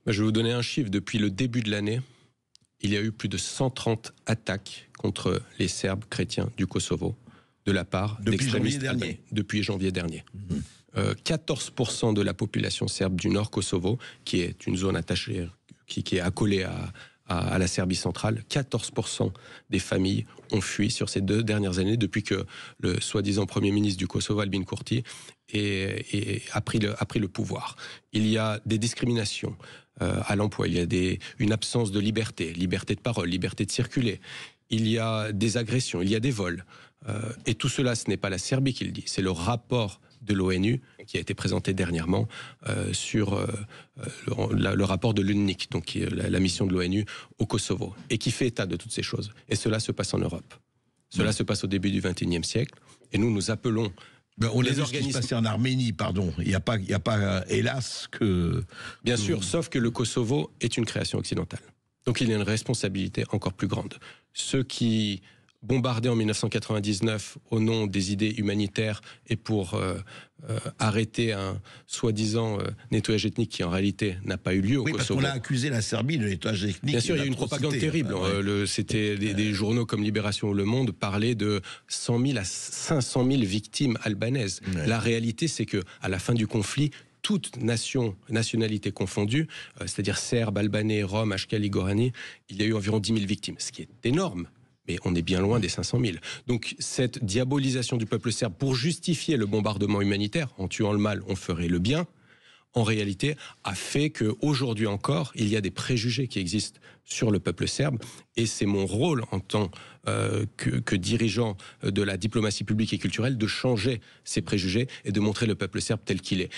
Je vais vous donner un chiffre. Depuis le début de l'année, il y a eu plus de 130 attaques contre les Serbes chrétiens du Kosovo de la part d'extrémistes albanais. Depuis janvier dernier. 14% de la population serbe du Nord Kosovo, qui est une zone attachée, qui est accolée à la Serbie centrale, 14% des familles ont fui sur ces 2 dernières années depuis que le soi-disant Premier ministre du Kosovo, Albin Kurti, a pris le pouvoir. Il y a des discriminations à l'emploi, il y a une absence de liberté de parole, liberté de circuler. Il y a des agressions, il y a des vols. Et tout cela, ce n'est pas la Serbie qui le dit, c'est le rapport de l'ONU qui a été présenté dernièrement sur le rapport de l'UNNIC, donc qui est la mission de l'ONU au Kosovo, et qui fait état de toutes ces choses. Et cela se passe en Europe. Cela se passe au début du XXIe siècle, et nous appelons les organismes... Ce qui se passait en Arménie, pardon. Il n'y a pas, hélas, que... Bien sûr, sauf que le Kosovo est une création occidentale. Donc il y a une responsabilité encore plus grande. Ceux qui bombardaient en 1999 au nom des idées humanitaires et pour arrêter un soi-disant nettoyage ethnique qui en réalité n'a pas eu lieu au Kosovo. Parce qu'on a accusé la Serbie de nettoyage ethnique. Bien sûr, il y a eu une propagande terrible. C'était des journaux comme Libération ou Le Monde parlaient de 100 000 à 500 000 victimes albanaises. Ouais. La réalité, c'est que à la fin du conflit, toutes nationalités confondues, c'est-à-dire Serbes, Albanais, Roms, Ashkali, Gorani, il y a eu environ 10 000 victimes, ce qui est énorme. Mais on est bien loin des 500 000. Donc cette diabolisation du peuple serbe pour justifier le bombardement humanitaire, en tuant le mal, on ferait le bien, en réalité, a fait qu'aujourd'hui encore, il y a des préjugés qui existent sur le peuple serbe. Et c'est mon rôle en tant que dirigeant de la diplomatie publique et culturelle de changer ces préjugés et de montrer le peuple serbe tel qu'il est.